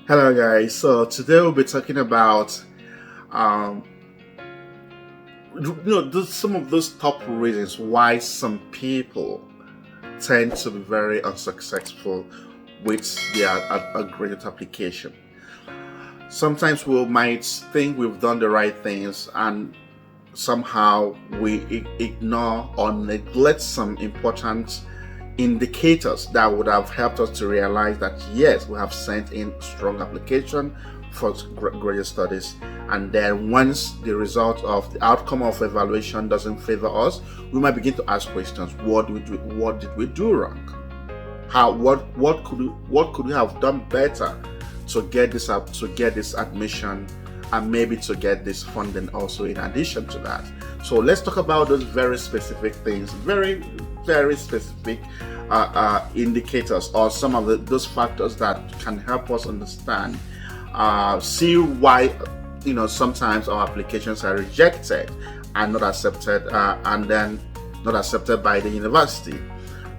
Hello, guys. So today we'll be talking about, um, some of those top reasons why some people tend to be very unsuccessful with their graded application. Sometimes we might think we've done the right things, and somehow we ignore or neglect some important indicators that would have helped us to realize that yes, we have sent in strong application for graduate studies, and then once the result of the outcome of evaluation doesn't favor us, we might begin to ask questions. What did we do wrong? How what could we have done better to get this up to get this admission, and maybe to get this funding also in addition to that. So let's talk about those very specific things, very specific indicators, or some of those factors that can help us understand, see why sometimes our applications are rejected and not accepted, and then not accepted by the university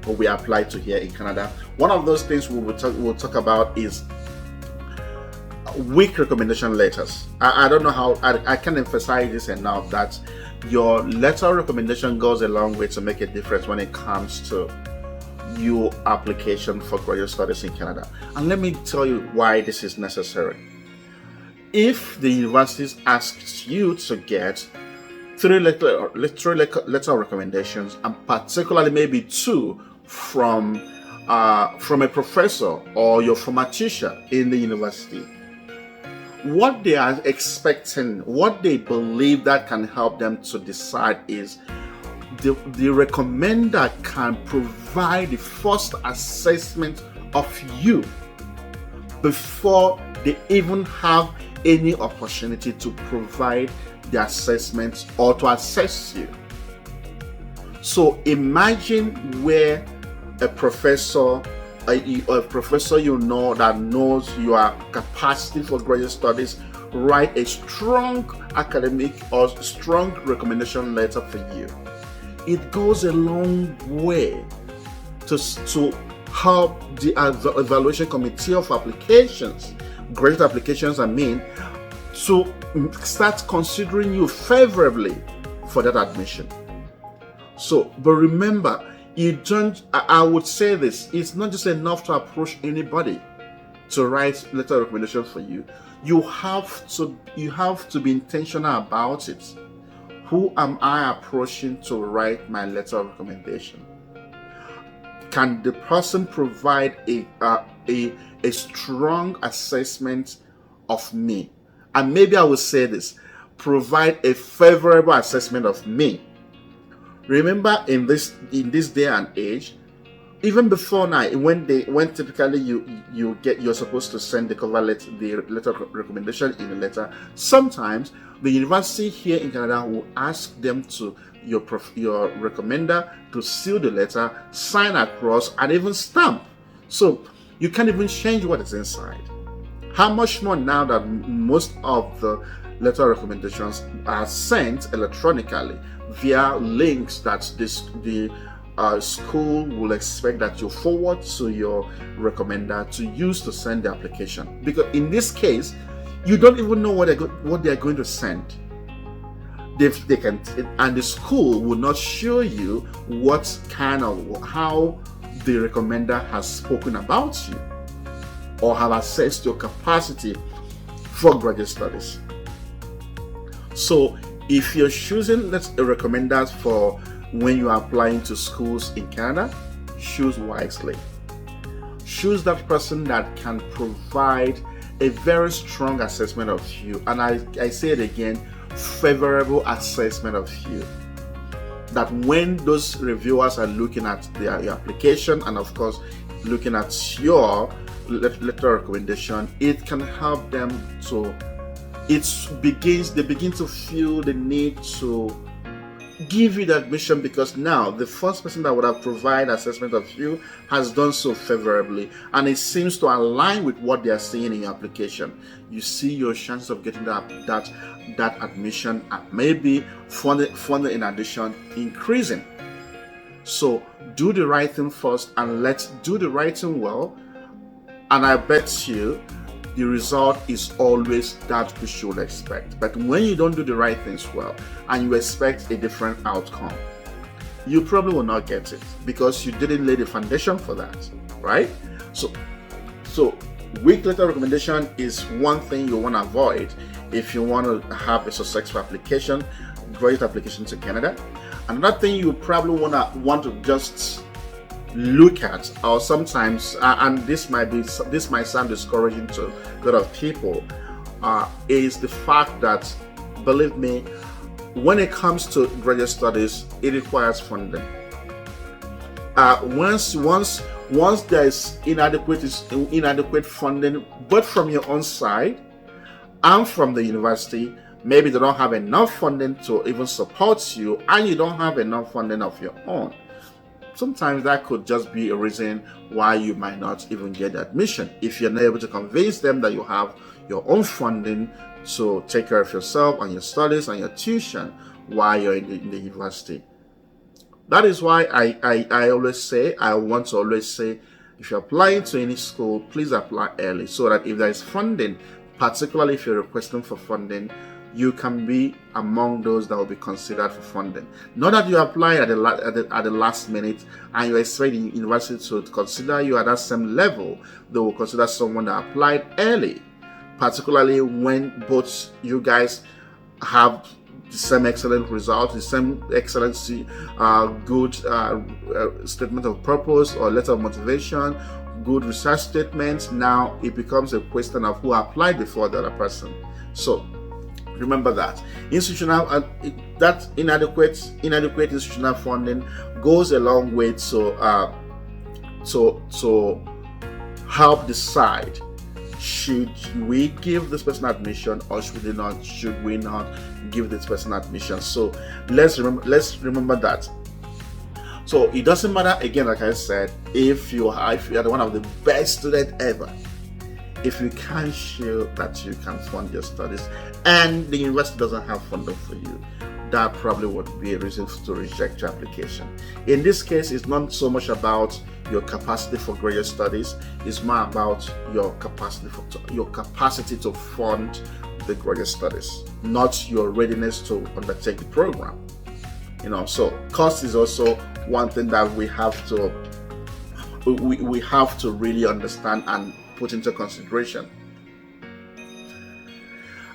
or we apply to here in Canada. One of those things we'll talk about is weak recommendation letters. I don't know how I can emphasize this enough that your letter of recommendation goes a long way to make a difference when it comes to your application for graduate studies in Canada. And let me tell you why this is necessary. If the universities asks you to get three letter of recommendations, and particularly maybe two from a professor or your former teacher in the university, what they are expecting, what they believe that can help them to decide is the recommender can provide the first assessment of you before they even have any opportunity to provide the assessment or to assess you. So imagine where a professor that knows your capacity for graduate studies write a strong academic or strong recommendation letter for you. It goes a long way to help the evaluation committee of applications, graduate applications, to start considering you favorably for that admission. So, but remember, I would say this, it's not just enough to approach anybody to write letter of recommendation for you. You have to be intentional about it. Who am I approaching to write my letter of recommendation? Can the person provide a strong assessment of me? And maybe I will say this, provide a favorable assessment of me. Remember, in this day and age, even before now, when typically you're supposed to send the cover letter, the letter of recommendation in a letter. Sometimes the university here in Canada will ask them to your recommender to seal the letter, sign across, and even stamp. So you can't even change what is inside. How much more now that most of the letter of recommendations are sent electronically via links that the school will expect that you forward to your recommender to use to send the application. Because in this case, you don't even know what they're going to send. They can, and the school will not show you how the recommender has spoken about you or have assessed your capacity for graduate studies. So if you're choosing recommenders for when you are applying to schools in Canada, choose wisely. Choose that person that can provide a very strong assessment of you. And I say it again, favorable assessment of you. That when those reviewers are looking at your application and of course looking at your letter of recommendation, it can help them to they begin to feel the need to give you the admission, because now the first person that would have provided assessment of you has done so favorably, and it seems to align with what they are seeing in your application. You see your chances of getting that admission, maybe funding in addition, increasing. So do the right thing first, and let's do the right thing well, and I bet you the result is always that we should expect. But when you don't do the right things well and you expect a different outcome, you probably will not get it because you didn't lay the foundation for that, right? So weak letter recommendation is one thing you want to avoid if you want to have a successful application, graduate application to Canada. Another thing you probably want to just look at, or sometimes, and this might sound discouraging to a lot of people, is the fact that, believe me, when it comes to graduate studies, it requires funding. Once there is inadequate funding, both from your own side and from the university, maybe they don't have enough funding to even support you, and you don't have enough funding of your own. Sometimes that could just be a reason why you might not even get admission, if you're not able to convince them that you have your own funding to take care of yourself and your studies and your tuition while you're in the university. That is why I want to always say, if you're applying to any school, please apply early, so that if there is funding, particularly if you're requesting for funding, you can be among those that will be considered for funding. Not that you apply at the last minute and you expect the university to consider you at that same level. They will consider someone that applied early, particularly when both you guys have the same excellent result, the same excellency, good statement of purpose or letter of motivation, good research statements. Now it becomes a question of who applied before the other person. So remember that that inadequate institutional funding goes a long way to help decide, should we give this person admission or should we not give this person admission. So let's remember that. So it doesn't matter, again, like I said, if you are one of the best students ever, if you can't show that you can fund your studies and the university doesn't have funding for you, that probably would be a reason to reject your application. In this case, it's not so much about your capacity for graduate studies, it's more about your capacity to fund the graduate studies, not your readiness to undertake the program. So cost is also one thing that we have to really understand and put into consideration.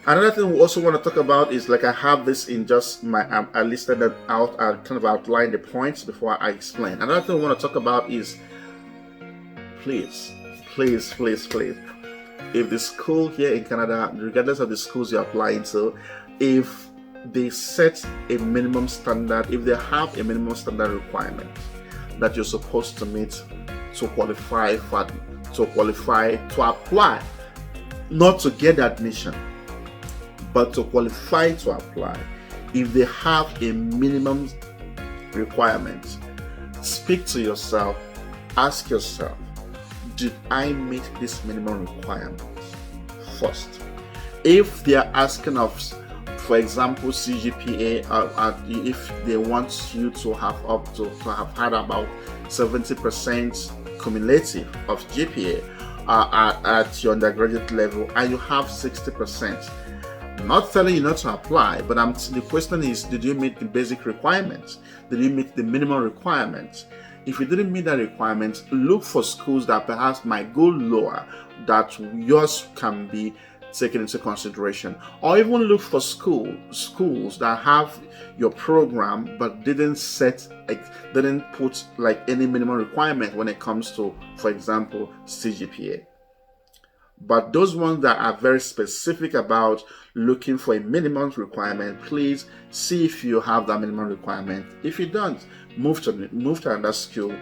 Another thing we also want to talk about is, like I have this in just my, I listed it out, I kind of outlined the points before I explain. Another thing we want to talk about is, please, if the school here in Canada, regardless of the schools you're applying to, if they set a minimum standard, if they have a minimum standard requirement that you're supposed to meet to qualify to apply, not to get admission, but to qualify to apply, if they have a minimum requirement, speak to yourself, ask yourself, did I meet this minimum requirement first? If they are asking of, for example, CGPA, if they want you to have had about 70% cumulative of GPA at your undergraduate level, and you have 60%. I'm not telling you not to apply, but the question is, did you meet the basic requirements? Did you meet the minimum requirements? If you didn't meet that requirement, look for schools that perhaps might go lower, that yours can be taken into consideration, or even look for schools that have your program but didn't put like any minimum requirement when it comes to, for example, CGPA. But those ones that are very specific about looking for a minimum requirement, please see if you have that minimum requirement. If you don't, move to another school,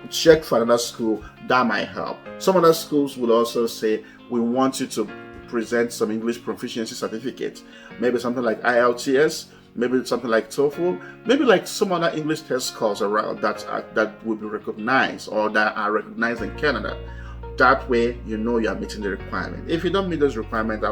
check for another school that might help. Some other schools will also say, we want you to present some English proficiency certificate, maybe something like IELTS, maybe something like TOEFL, maybe like some other English test scores around that will be recognized or that are recognized in Canada. That way, you know you are meeting the requirement. If you don't meet those requirements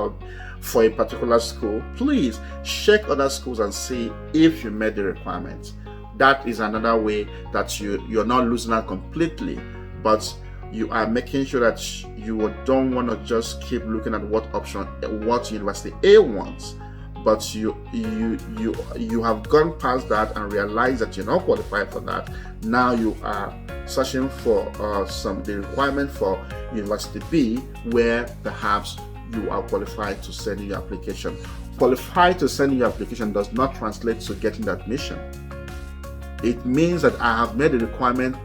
for a particular school, please check other schools and see if you met the requirements. That is another way that you're not losing out completely, but You are making sure that you don't want to just keep looking at what University A wants, but you have gone past that and realized that you're not qualified for that. Now you are searching for the requirement for University B, where perhaps you are qualified to send in your application. Qualified to send in your application does not translate to getting the admission. It means that I have made a requirement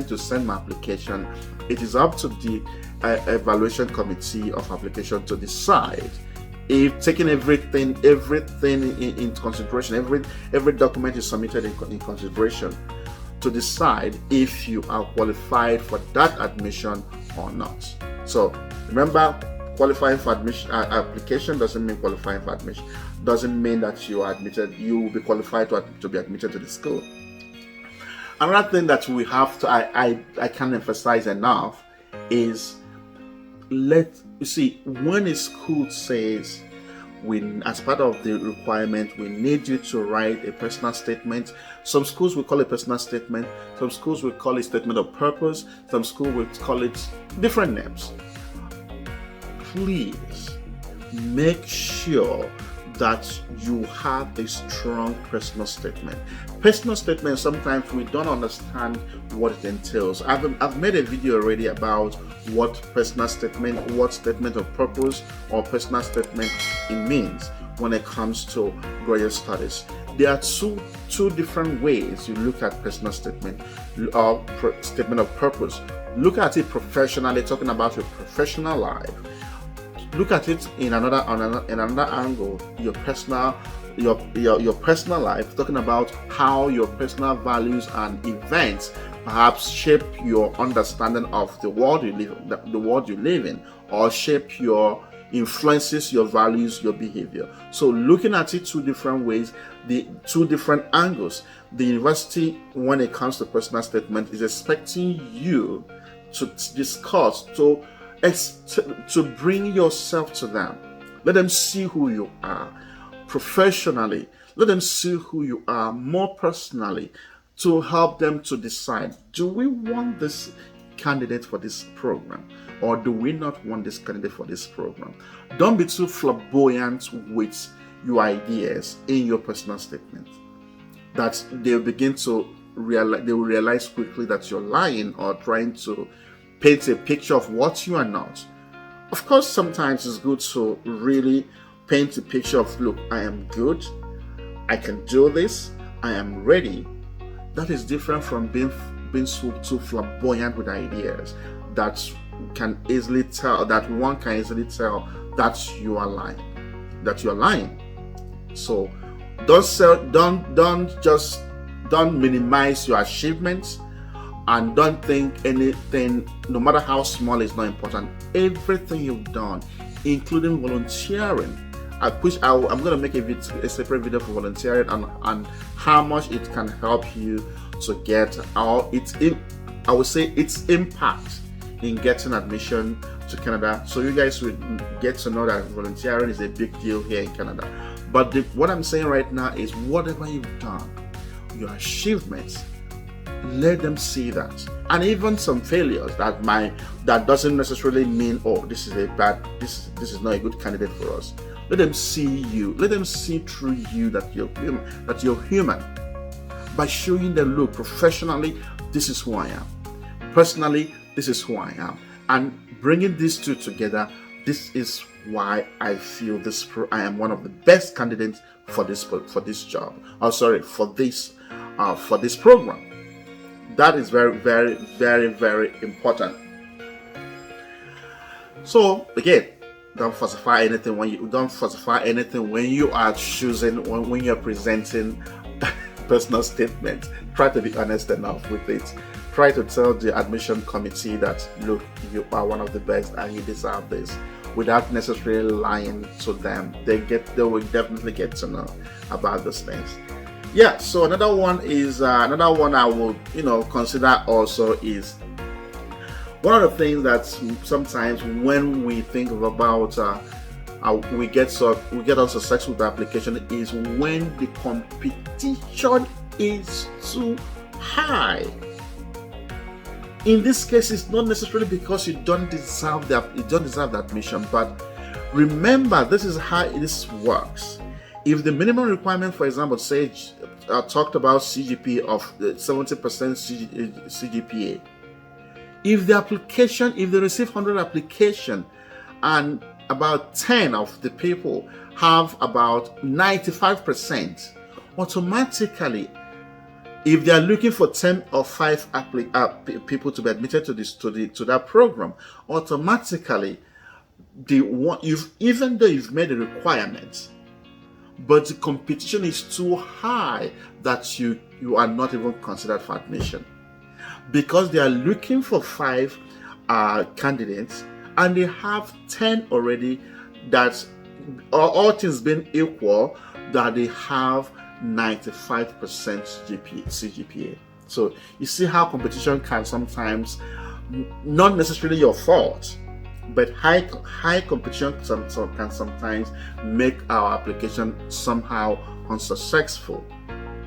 to send my application. It is up to the evaluation committee of application to decide if, taking everything in consideration, every document is submitted in consideration, to decide if you are qualified for that admission or not. So remember, qualifying for admission application doesn't mean qualifying for admission. Doesn't mean that you are admitted. You will be qualified to be admitted to the school. Another thing that we have to I can't emphasize enough is, when a school says, as part of the requirement, we need you to write a personal statement. Some schools will call it personal statement. Some schools will call it statement of purpose. Some schools will call it different names. Please make sure that you have a strong personal statement. Personal statement, sometimes we don't understand what it entails. I've made a video already about what personal statement, what statement of purpose or personal statement it means when it comes to graduate studies. There are two different ways you look at personal statement or statement of purpose. Look at it professionally, talking about your professional life. Look at it in another angle, your personal life, talking about how your personal values and events perhaps shape your understanding of the world you live in, or shape your influences your values, your behavior. So looking at it two different ways, the two different angles. The university, when it comes to personal statement, is expecting you to discuss, to bring yourself to them. Let them see who you are professionally. Let them see who you are more personally, to help them to decide, do we want this candidate for this program, or do we not want this candidate for this program? Don't be too flamboyant with your ideas in your personal statement, that they'll begin to realize quickly that you're lying or trying to paint a picture of what you are not. Of course, sometimes it's good to really paint a picture of, look, I am good, I can do this, I am ready. That is different from being too flamboyant with ideas that one can easily tell that you are lying. So don't minimize your achievements. And don't think anything, no matter how small, is not important. Everything you've done, including volunteering, I'm going to make a separate video for volunteering and how much it can help you to get I would say its impact in getting admission to Canada. So you guys will get to know that volunteering is a big deal here in Canada. But what I'm saying right now is, whatever you've done, your achievements, let them see that. And even some failures that doesn't necessarily mean, oh, this is not a good candidate for us. Let them see you. Let them see through you that you're human. By showing them, look, professionally, this is who I am. Personally, this is who I am. And bringing these two together, this is why I feel I am one of the best candidates for this job. For this program. That is very, very, very, very important. So again, don't falsify anything when you are choosing, when you're presenting personal statements. Try to be honest enough with it. Try to tell the admission committee that, look, you are one of the best and you deserve this, without necessarily lying to them. They will definitely get to know about those things. Yeah, so another one I will consider also is, one of the things that sometimes when we think about we get unsuccessful with the application is when the competition is too high. In this case, it's not necessarily because you don't deserve the admission, but remember, this is how this works. If the minimum requirement, for example, say talked about CGPA of 70% CGPA, if they receive 100 application and about 10 of the people have about 95%, automatically, if they are looking for 10 or 5 people to be admitted to that program, automatically, even though you've made a requirement, but the competition is too high that you are not even considered for admission, because they are looking for 5 candidates and they have 10 already, that all things being equal, that they have 95% CGPA. So you see how competition can sometimes, not necessarily your fault, but high competition can sometimes make our application somehow unsuccessful.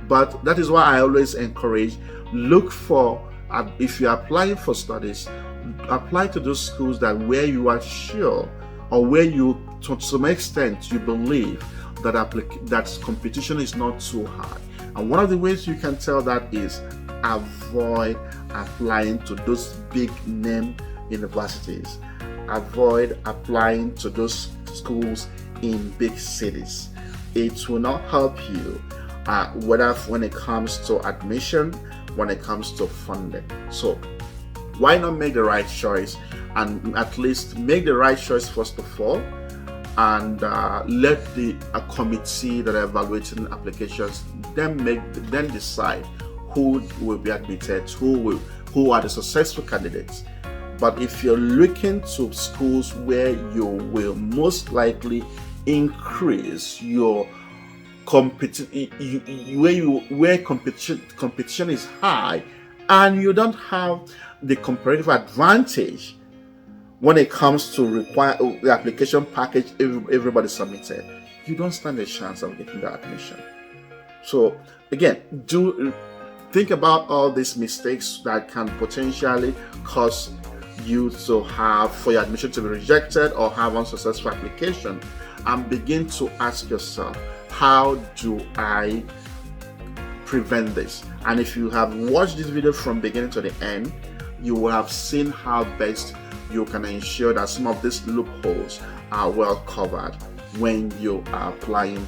But that is why I always encourage, look for, if you're applying for studies, apply to those schools where you are sure, or where you, to some extent, you believe that competition is not too high. And one of the ways you can tell that is avoid applying to those big name universities. Avoid applying to those schools in big cities. It will not help you, whether when it comes to admission, when it comes to funding. So why not make the right choice, and at least make the right choice first of all, and let the committee that are evaluating applications then decide who will be admitted, who are the successful candidates. But if you're looking to schools where you will most likely increase your where competition is high, and you don't have the comparative advantage when it comes to require the application package everybody submitted, you don't stand a chance of getting the admission. So again, do think about all these mistakes that can potentially cause you to have for your admission to be rejected or have unsuccessful application, and begin to ask yourself, how do I prevent this? And if you have watched this video from beginning to the end, you will have seen how best you can ensure that some of these loopholes are well covered when you are applying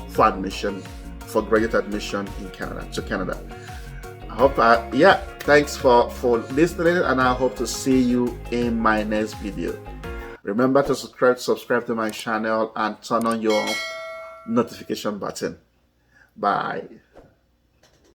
for admission, for graduate admission in Canada. I hope thanks for listening, and I hope to see you in my next video. Remember to subscribe to my channel and turn on your notification button. Bye.